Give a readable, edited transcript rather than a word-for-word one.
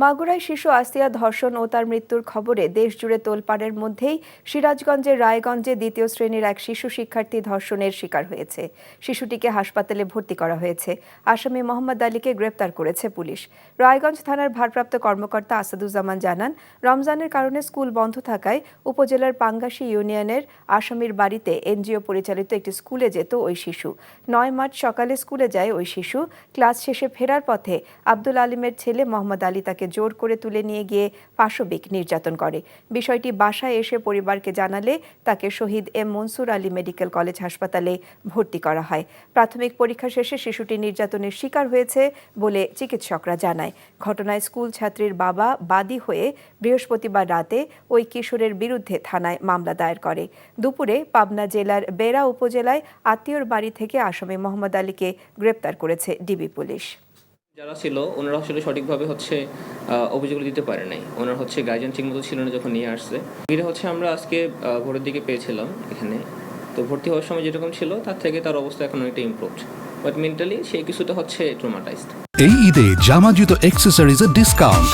মাগুরায় শিশু আসিয়া ধর্ষণ ও তার মৃত্যুর খবরে দেশজুড়ে তোলপাড়ের মধ্যেই সিরাজগঞ্জের রায়গঞ্জে দ্বিতীয় শ্রেণীর এক শিশু শিক্ষার্থী ধর্ষণের শিকার হয়েছে। শিশুটিকে হাসপাতালে ভর্তি করা হয়েছে। আসামি মোহাম্মদ আলীকে গ্রেপ্তার করেছে পুলিশ। রায়গঞ্জ থানার ভারপ্রাপ্ত কর্মকর্তা আসাদুজ্জামান জানান, রমজানের কারণে স্কুল বন্ধ থাকায় উপজেলার পাঙ্গাশী ইউনিয়নের আসামির বাড়িতে এনজিও পরিচালিত একটি স্কুলে যেত ওই শিশু। 9 মার্চ সকালে স্কুলে যায় ওই শিশু। ক্লাস শেষে ফেরার পথে আব্দুল আলিমের ছেলে মোহাম্মদ আলী তাকে জোর করে তুলে নিয়ে গিয়ে পাশবিক নির্যাতন করে। বিষয়টি বাসায় এসে পরিবারকে জানালে তাকে Shaheed M Mansur Ali medical college হাসপাতালে ভর্তি করা হয়। প্রাথমিক পরীক্ষা শেষে শিশুটি নির্যাতনের শিকার হয়েছে বলে চিকিৎসকরা জানায়। ঘটনায় স্কুল ছাত্রীর বাবা বাদী হয়ে বৃহস্পতিবার রাতে ওই কিশোরের বিরুদ্ধে থানায় মামলা দায়ের করে। দুপুরে পাবনা জেলার বেড়া উপজেলায় আত্মীয়র বাড়ি থেকে আসামি মোহাম্মদ আলীকে গ্রেপ্তার করেছে ডিবি পুলিশ। যারা ছিল ওনারা আসলে সঠিকভাবে অভিযোগগুলো দিতে পারে নাই। ওনার গার্জিয়ান ঠিকমতো ছিল না যখন নিয়ে আসছে। এটা আমরা আজকে ভোরের দিকে পেয়েছিলাম এখানে। তো ভর্তি হওয়ার সময় যেরকম ছিল তার থেকে তার অবস্থা এখন অনেকটা ইমপ্রুভড, বাট মেন্টালি সেই কিছুটা ট্রমাটাইজড। এই ঈদে জামা জুতো অ্যাক্সেসরিজের ডিসকাউন্ট।